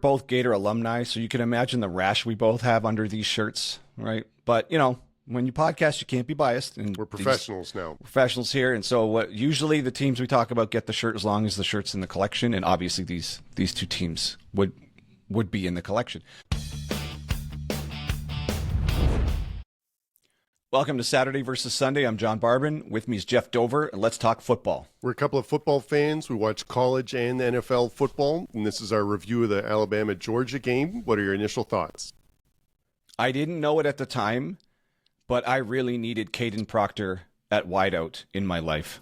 both Gator alumni, so you can imagine the rash we both have under these shirts, right? But when you podcast, you can't be biased, and We're professionals now. Professionals here, and so what? Usually, the teams we talk about get the shirt as long as the shirt's in the collection, and obviously these two teams would be in the collection. Welcome to Saturday versus Sunday. I'm John Barbin. With me is Jeff Dover, and let's talk football. We're a couple of football fans. We watch college and NFL football, and this is our review of the Alabama-Georgia game. What are your initial thoughts? I didn't know it at the time, but I really needed Caden Proctor at wideout in my life.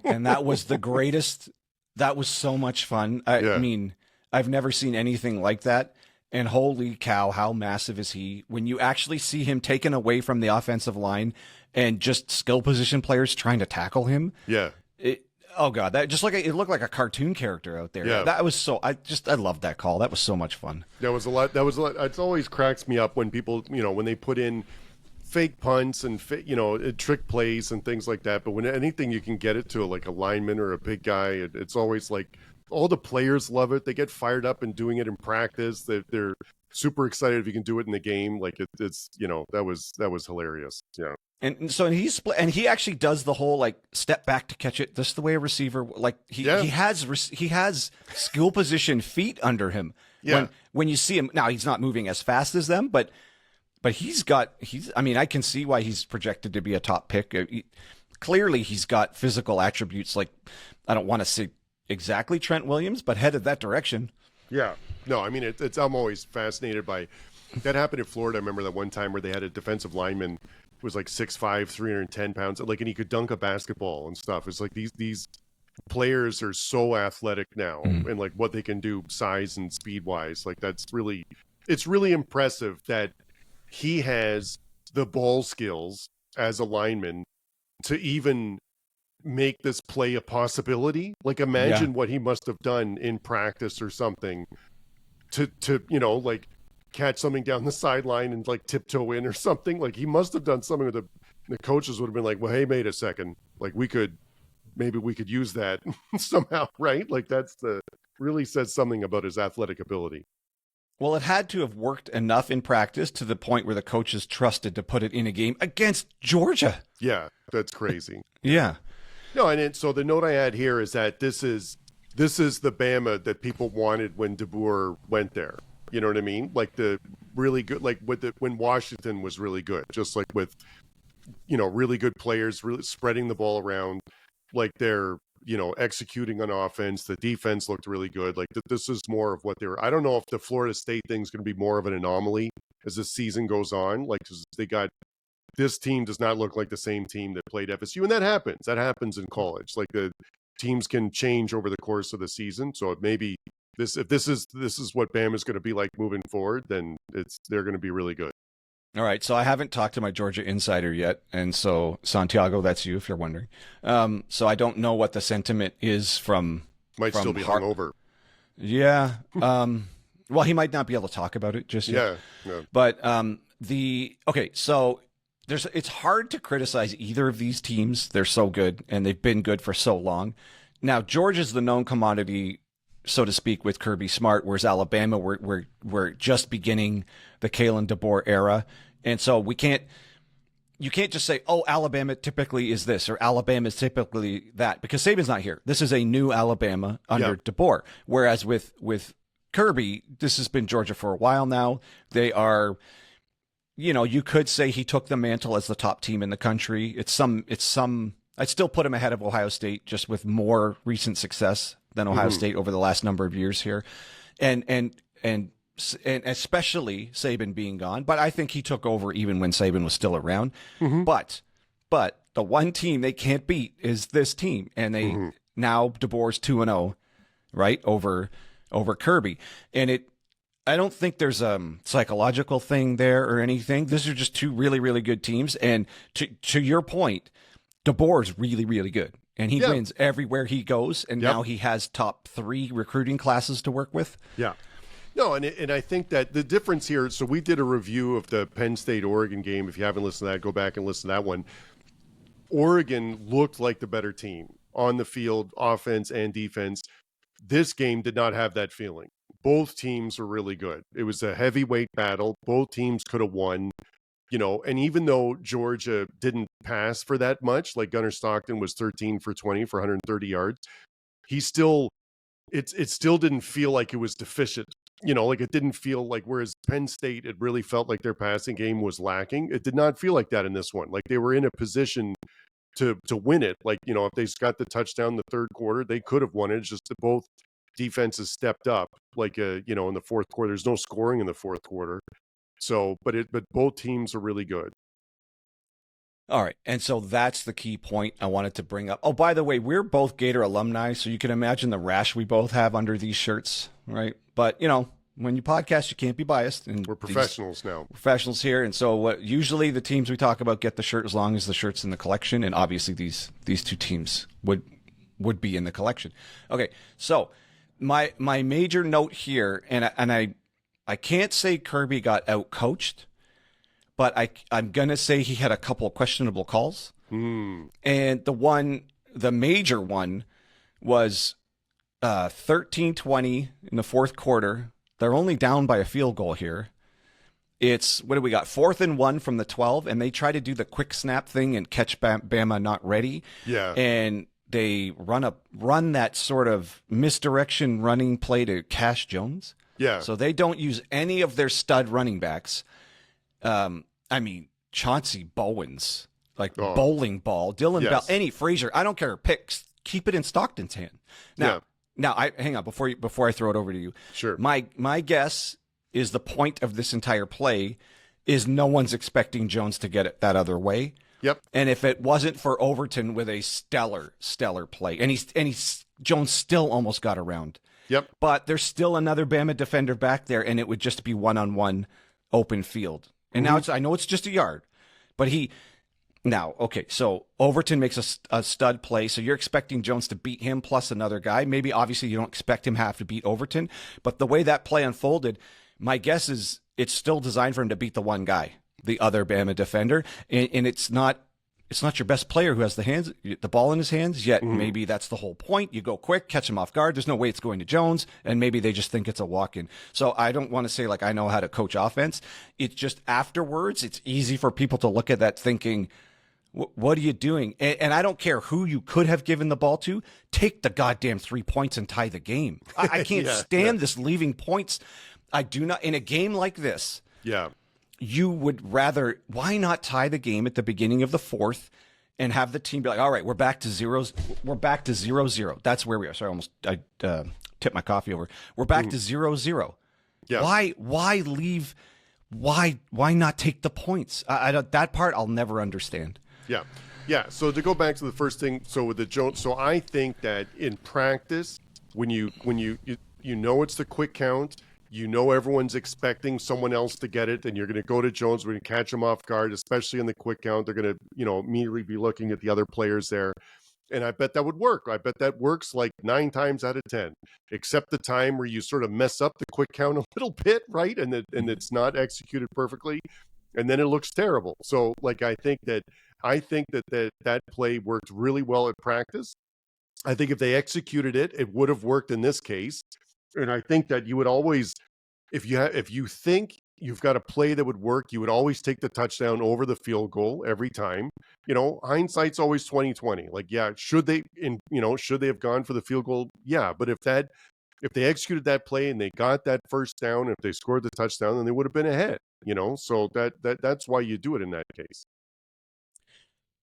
And that was the greatest. That was so much fun. I mean, I've never seen anything like that. And holy cow, how massive is he? When you actually see him taken away from the offensive line and just skill position players trying to tackle him. Yeah. Oh God, that just it looked like a cartoon character out there. Yeah. That was so, I loved that call. That was so much fun. That was a lot. It always cracks me up when people, when they put in fake punts and, trick plays and things like that. But when anything you can get it to like a lineman or a big guy, it's always like, all the players love it. They get fired up and doing it in practice. They're super excited if you can do it in the game. Like it's that was hilarious. Yeah. And so he actually does the whole like step back to catch it. Just the way a receiver he has skill position feet under him. Yeah. When you see him now, he's not moving as fast as them, but I can see why he's projected to be a top pick. Clearly, he's got physical attributes like I don't want to say exactly Trent Williams, but headed that direction. Yeah. No, I mean, I'm always fascinated by that. Happened in Florida. I remember that one time where they had a defensive lineman who was like 6'5", 310 pounds, and he could dunk a basketball and stuff. It's like these players are so athletic now and like what they can do size and speed wise. Like it's really impressive that he has the ball skills as a lineman to even make this play a possibility. Like imagine what he must have done in practice or something to like catch something down the sideline and like tiptoe in or something. Like he must have done something with the coaches would have been like, well, hey, wait a second, like maybe we could use that somehow, right? Like really says something about his athletic ability. Well, it had to have worked enough in practice to the point where the coaches trusted to put it in a game against Georgia. Yeah, that's crazy. Yeah. No, so the note I had here is that this is the Bama that people wanted when DeBoer went there. You know what I mean? Like the really good, like when Washington was really good, just like with, really good players, really spreading the ball around, like they're, executing on offense. The defense looked really good. Like this is more of what I don't know if the Florida State thing is going to be more of an anomaly as the season goes on. Like this team does not look like the same team that played FSU. And that happens. That happens in college. Like the teams can change over the course of the season. So if this is what Bama is going to be like moving forward, then they're going to be really good. All right. So I haven't talked to my Georgia insider yet. And so Santiago, that's you, if you're wondering. So I don't know what the sentiment is from still be hungover. Yeah. Well, he might not be able to talk about it just yet. Yeah. But so it's hard to criticize either of these teams. They're so good, and they've been good for so long. Now, Georgia's the known commodity, so to speak, with Kirby Smart, whereas Alabama, we're just beginning the Kalen DeBoer era. And so you can't just say, oh, Alabama typically is this, or Alabama is typically that, because Saban's not here. This is a new Alabama under DeBoer. Whereas with Kirby, this has been Georgia for a while now. They are... you could say he took the mantle as the top team in the country. I'd still put him ahead of Ohio State, just with more recent success than Ohio State over the last number of years here. And especially Saban being gone. But I think he took over even when Saban was still around. But the one team they can't beat is this team. And now DeBoer's 2-0, right? Over Kirby. And I don't think there's a psychological thing there or anything. These are just two really, really good teams. And to your point, DeBoer's really, really good. And he wins everywhere he goes. And now he has top 3 recruiting classes to work with. Yeah. No, and I think that the difference here, so we did a review of the Penn State-Oregon game. If you haven't listened to that, go back and listen to that one. Oregon looked like the better team on the field, offense and defense. This game did not have that feeling. both teams were really good. It was a heavyweight battle. Both teams could have won. And even though Georgia didn't pass for that much, like Gunnar Stockton was 13 for 20 for 130 yards, he still, it still didn't feel like it was deficient. Like it didn't feel like, whereas Penn State, it really felt like their passing game was lacking. It did not feel like that in this one. Like they were in a position to win it. Like, if they got the touchdown in the third quarter, they could have won it. It's just that both defenses stepped up, like, in the fourth quarter. There's no scoring in the fourth quarter. So, but both teams are really good. All right. And so that's the key point I wanted to bring up. Oh, by the way, we're both Gator alumni, so you can imagine the rash we both have under these shirts, right? But, when you podcast, you can't be biased. And we're professionals now. Professionals here. And so usually the teams we talk about get the shirt as long as the shirt's in the collection. And obviously these two teams would be in the collection. Okay. So my major note here, and I can't say Kirby got out-coached, but I'm going to say he had a couple of questionable calls. And the major one was 13-20 in the fourth quarter. They're only down by a field goal here. It's, what do we got? 4th and 1 from the 12, and they try to do the quick snap thing and catch Bama not ready. Yeah. And they run that sort of misdirection running play to Cash Jones. Yeah. So they don't use any of their stud running backs. Chauncey Bowens, like bowling ball, Dylan Bell, any Frazier, I don't care. Picks, keep it in Stockton's hand. Now, hang on before I throw it over to you. Sure. My guess is the point of this entire play is no one's expecting Jones to get it that other way. Yep. And if it wasn't for Overton with a stellar play, and Jones still almost got around. Yep. But there's still another Bama defender back there, and it would just be one-on-one open field. And now I know it's just a yard, but so Overton makes a stud play. So you're expecting Jones to beat him plus another guy. Maybe obviously you don't expect him to have to beat Overton, but the way that play unfolded, my guess is it's still designed for him to beat the one guy, the other Bama defender. And it's not your best player who has the ball in his hands, yet maybe that's the whole point. You go quick, catch him off guard. There's no way it's going to Jones, and maybe they just think it's a walk-in. So I don't want to say, like, I know how to coach offense. It's just afterwards, it's easy for people to look at that thinking, what are you doing? And I don't care who you could have given the ball to. Take the goddamn 3 points and tie the game. I can't stand this leaving points. I do not, in a game like this. Yeah. You would rather, why not tie the game at the beginning of the fourth and have the team be like, all right, we're back to 0-0. That's where we are. Sorry, I tipped my coffee over. We're back to 0-0. Yeah. Why leave? Why not take the points? I don't, that part I'll never understand. Yeah. Yeah. So to go back to the first thing, so with the Jones, so I think that in practice, when you know it's the quick count, everyone's expecting someone else to get it, and you're going to go to Jones. We're going to catch him off guard, especially in the quick count. They're going to, immediately be looking at the other players there. And I bet that would work. I bet that works like 9 times out of 10, except the time where you sort of mess up the quick count a little bit, right? And it's not executed perfectly, and then it looks terrible. So, like, I think that play worked really well at practice. I think if they executed it, it would have worked in this case. And I think that you would always, if you think you've got a play that would work, you would always take the touchdown over the field goal every time. Hindsight's always 20/20. Like, should they have gone for the field goal? Yeah, but if they executed that play and they got that first down, if they scored the touchdown, then they would have been ahead. So that's why you do it in that case.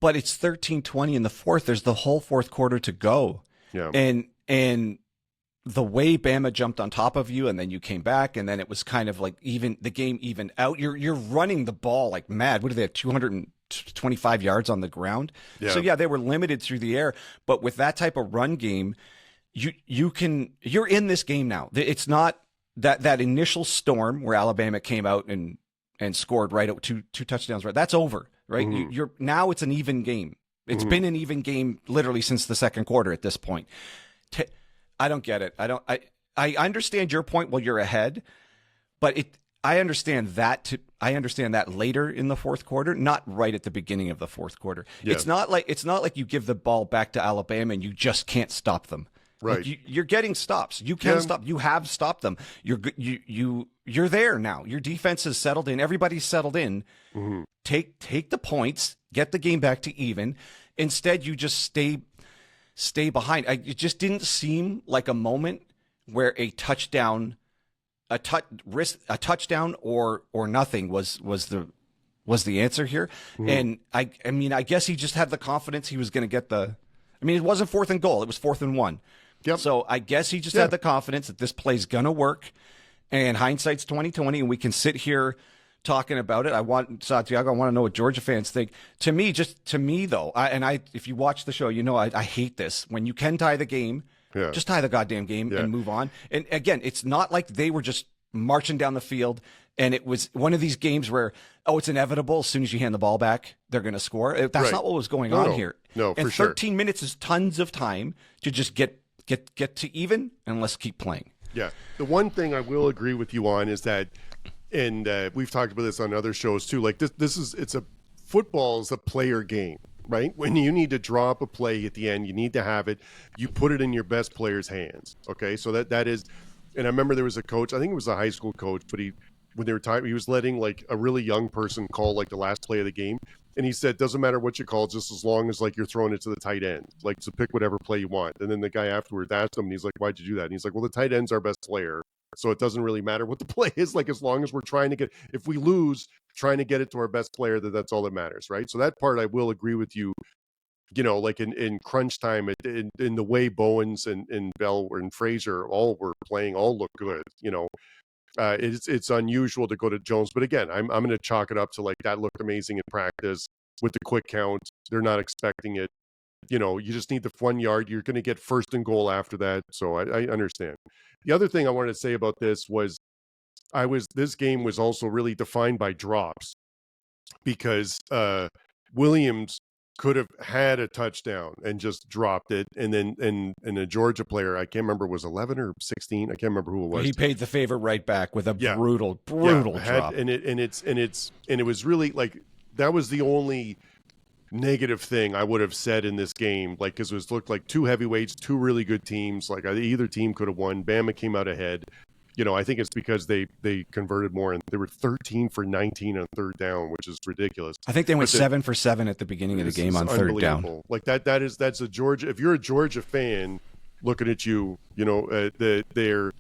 But it's 13-20 in the fourth. There's the whole fourth quarter to go. Yeah. And the way Bama jumped on top of you, and then you came back, and then it was kind of like the game evened out. You're running the ball like mad. What do they have? 225 yards on the ground. Yeah. So they were limited through the air, but with that type of run game, you're in this game now. It's not that initial storm where Alabama came out and scored right out two touchdowns. Right. That's over. Right. You're now it's an even game. It's been an even game literally since the second quarter at this point. I don't get it. I understand your point. Well, you're ahead, but I understand that later in the fourth quarter, not right at the beginning of the fourth quarter. Yeah. It's not like you give the ball back to Alabama and you just can't stop them. Right. Like you're getting stops. You can stop. You have stopped them. You're there now. Your defense has settled in. Everybody's settled in. Mm-hmm. Take the points. Get the game back to even. Instead, you just stay behind. It just didn't seem like a moment where a touchdown or nothing was the answer here. Mm-hmm. And I mean, I guess he just had the confidence he was going to get it wasn't 4th and goal. It was 4th and 1. Yep. So I guess he just had the confidence that this play's going to work. And hindsight's 20/20, and we can sit here talking about it. Santiago, I want to know what Georgia fans think. To me though, if you watch the show, I hate this. When you can tie the game, just tie the goddamn game and move on. And again, it's not like they were just marching down the field and it was one of these games where, it's inevitable. As soon as you hand the ball back, they're going to score. That's not what was going on here. No, for and sure. 13 minutes is tons of time to just get to even, and let's keep playing. Yeah. The one thing I will agree with you on is that, and we've talked about this on other shows too, like football is a player game, right? When you need to draw up a play at the end, you need to have it, you put it in your best player's hands. Okay. So that is, and I remember there was a coach, I think it was a high school coach, but when they were talking, he was letting like a really young person call like the last play of the game. And he said, doesn't matter what you call, just as long as like you're throwing it to the tight end, like to pick whatever play you want. And then the guy afterwards asked him, and he's like, why'd you do that? And he's like, well, the tight end's our best player. So it doesn't really matter what the play is. Like, as long as we're trying to get, if we lose, trying to get it to our best player, that's all that matters. Right. So that part I will agree with you, like in crunch time, in the way Bowens and Bell and Fraser all were playing, all look good, it's unusual to go to Jones, but again, I'm going to chalk it up to like that looked amazing in practice with the quick count. They're not expecting it. You just need the 1 yard. You're going to get 1st and goal after that. So I understand. The other thing I wanted to say about this was this game was also really defined by drops because Williams could have had a touchdown and just dropped it. And then and a Georgia player, I can't remember, was 11 or 16. I can't remember who it was. He paid the favor right back with a brutal drop. And it was really like, that was the only negative thing I would have said in this game. Like, because it looked like two heavyweights, two really good teams. Like either team could have won. Bama came out ahead. I think it's because they converted more, and they were 13 for 19 on 3rd down, which is ridiculous. I think they went 7 for 7 at the beginning of the game on 3rd down. Like that's a Georgia. If you're a Georgia fan looking at you, they're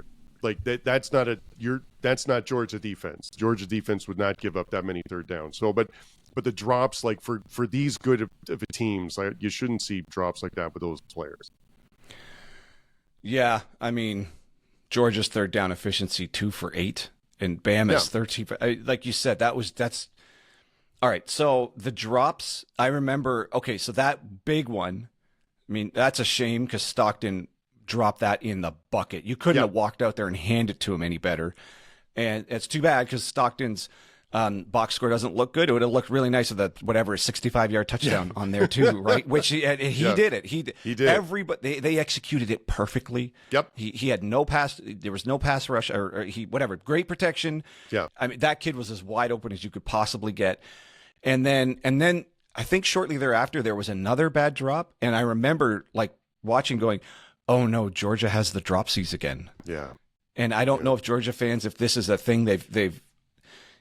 like that's not Georgia defense. Georgia defense would not give up that many 3rd downs. So, but the drops, like for these good of teams, you shouldn't see drops like that with those players. Yeah, I mean, Georgia's 3rd down efficiency 2 for 8, and Bama's 13 for, like you said, that's all right. So the drops, I remember. Okay, so that big one, I mean, that's a shame because Stockton dropped that in the bucket. You couldn't have walked out there and hand it to him any better, and it's too bad because Stockton's box score doesn't look good. It would have looked really nice with that 65-yard touchdown on there too, right? Which he did it. He did. Everybody they executed it perfectly. Yep. He had no pass. There was no pass rush or great protection. Yeah. I mean, that kid was as wide open as you could possibly get. And then I think shortly thereafter there was another bad drop, and I remember like watching, going, "Oh no, Georgia has the dropsies again." Yeah. And I don't know if Georgia fans, if this is a thing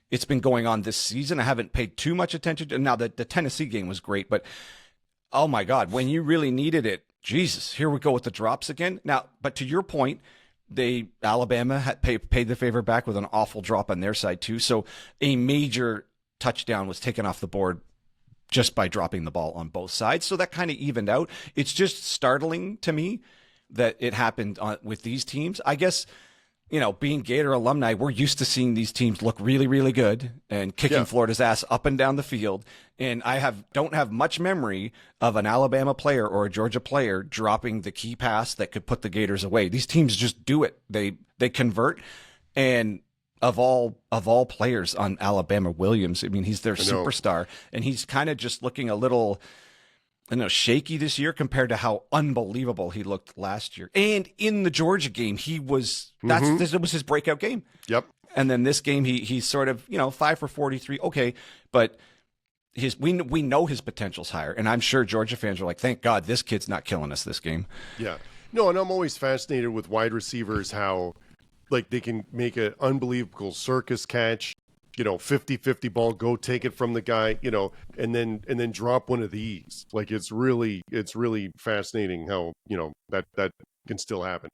it's been going on this season. I haven't paid too much attention to. Now, the Tennessee game was great, but oh my God, when you really needed it, Jesus, here we go with the drops again. Now, but to your point, Alabama had paid the favor back with an awful drop on their side too. So a major touchdown was taken off the board just by dropping the ball on both sides. So that kind of evened out. It's just startling to me that it happened with these teams. I guess, being Gator alumni, we're used to seeing these teams look really, really good and kicking Florida's ass up and down the field. And I don't have much memory of an Alabama player or a Georgia player dropping the key pass that could put the Gators away. These teams just do it. They convert. And of all players on Alabama, Williams, I mean, he's their superstar, and he's kind of just looking a little, shaky this year compared to how unbelievable he looked last year. And in the Georgia game, this was his breakout game. Yep. And then this game, he's sort of, 5 for 43. Okay. But we know his potential's higher. And I'm sure Georgia fans are like, thank God this kid's not killing us this game. Yeah. No, and I'm always fascinated with wide receivers, how like they can make an unbelievable circus catch, 50-50 ball, go take it from the guy, and then drop one of these. Like it's really fascinating how, that can still happen.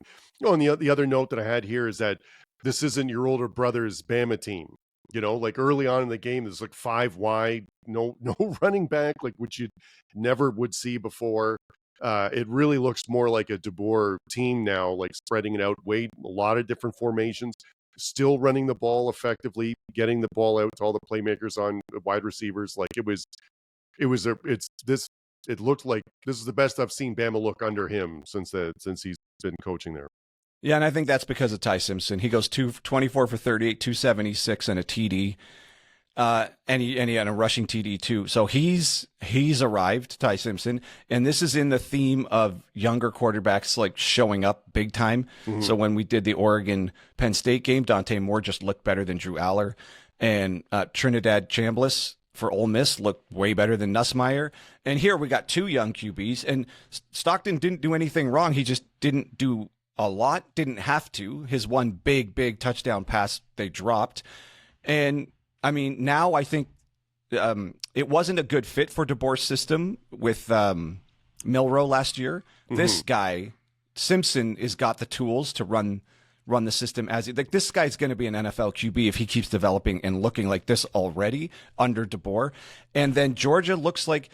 Oh, and the other note that I had here is that this isn't your older brother's Bama team. Like early on in the game, there's like 5 wide, no running back, like which you never would see before. It really looks more like a DeBoer team now, like spreading it out, a lot of different formations, still running the ball effectively, getting the ball out to all the playmakers on wide receivers. Like it looked like this is the best I've seen Bama look under him since he's been coaching there. Yeah, and I think that's because of Ty Simpson. He goes 24 for 38, 276, and a TD. And he had a rushing TD too. So he's arrived, Ty Simpson, and this is in the theme of younger quarterbacks like showing up big time. Mm-hmm. So when we did the Oregon Penn State game, Dante Moore just looked better than Drew Aller, and Trinidad Chambliss for Ole Miss looked way better than Nussmeier. And here we got 2 young QBs, and Stockton didn't do anything wrong. He just didn't do a lot, didn't have to. His one big touchdown pass they dropped. And I mean, now I think it wasn't a good fit for DeBoer's system with Milroe last year. Mm-hmm. This guy, Simpson, has got the tools to run the system like this guy's going to be an NFL QB if he keeps developing and looking like this already under DeBoer. And then Georgia looks like,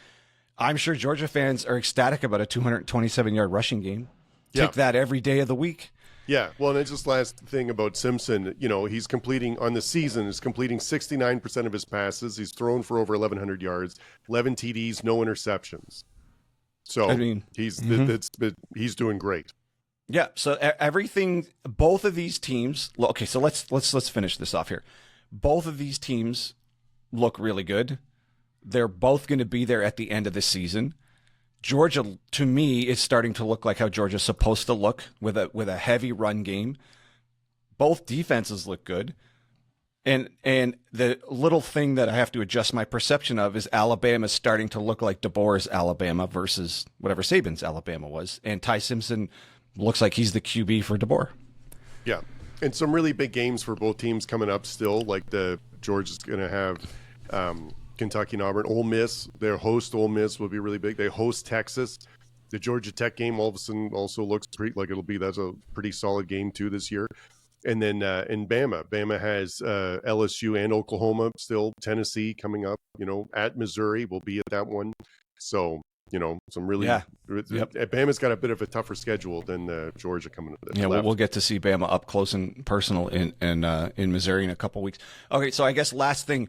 I'm sure Georgia fans are ecstatic about a 227-yard rushing game. Take that every day of the week. Yeah, well, and it's just last thing about Simpson, he's completing on the season, is completing 69% of his passes. He's thrown for over 1,100 yards, 11 TDs, no interceptions. So I mean, he's doing great. Yeah. So everything, both of these teams. Okay, so let's finish this off here. Both of these teams look really good. They're both going to be there at the end of the season. Georgia, to me, is starting to look like how Georgia's supposed to look with a heavy run game. Both defenses look good. And the little thing that I have to adjust my perception of is Alabama's starting to look like DeBoer's Alabama versus whatever Saban's Alabama was. And Ty Simpson looks like he's the QB for DeBoer. Yeah. And some really big games for both teams coming up still, like Georgia's going to have Kentucky and Auburn. Ole Miss, their host Ole Miss will be really big. They host Texas. The Georgia Tech game all of a sudden also looks like that's a pretty solid game too this year. And then in Bama has LSU and Oklahoma still. Tennessee coming up, at Missouri will be at that one. So, some really Bama's got a bit of a tougher schedule than Georgia coming up. Yeah, we'll get to see Bama up close and personal in Missouri in a couple weeks. Okay, so I guess last thing.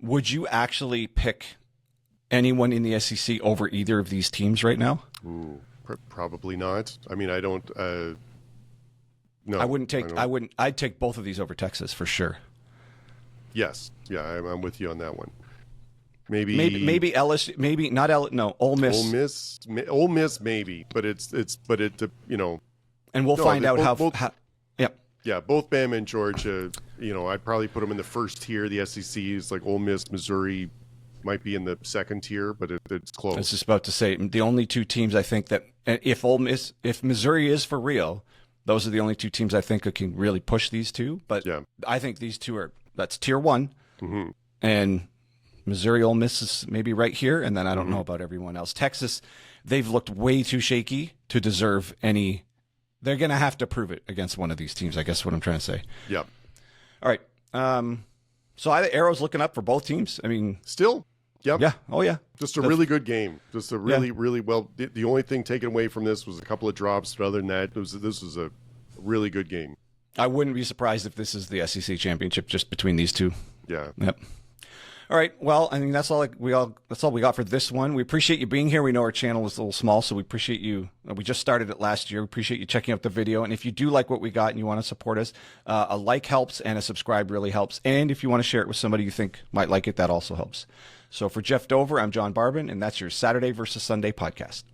Would you actually pick anyone in the SEC over either of these teams right now? Ooh, probably not. I mean, I don't. No, I wouldn't take. I'd take both of these over Texas for sure. Yes, yeah, I'm with you on that one. Maybe LSU. Maybe not No, Ole Miss. Ole Miss, maybe, but it's. And we'll find out how. Yeah, both Bama and Georgia, I'd probably put them in the first tier. The SEC is like Ole Miss, Missouri might be in the second tier, but it's close. I was just about to say, the only 2 teams I think that, if Missouri is for real, those are the only 2 teams I think that can really push these 2. But yeah. I think these 2 that's tier 1. Mm-hmm. And Missouri, Ole Miss is maybe right here. And then I don't know about everyone else. Texas, they've looked way too shaky to deserve any. They're going to have to prove it against one of these teams, I guess what I'm trying to say. Yep. All right. So the arrow's looking up for both teams. I mean, still? Yep. Yeah. Oh, yeah. Just a really good game. Just a really well. The only thing taken away from this was a couple of drops. But other than that, this was a really good game. I wouldn't be surprised if this is the SEC championship just between these 2. Yeah. Yep. All right. Well, I mean, that's all we got for this one. We appreciate you being here. We know our channel is a little small, so we appreciate you. We just started it last year. We appreciate you checking out the video. And if you do like what we got and you want to support us, a like helps and a subscribe really helps. And if you want to share it with somebody you think might like it, that also helps. So for Jeff Dover, I'm John Barbin, and that's your Saturday versus Sunday podcast.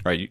All right.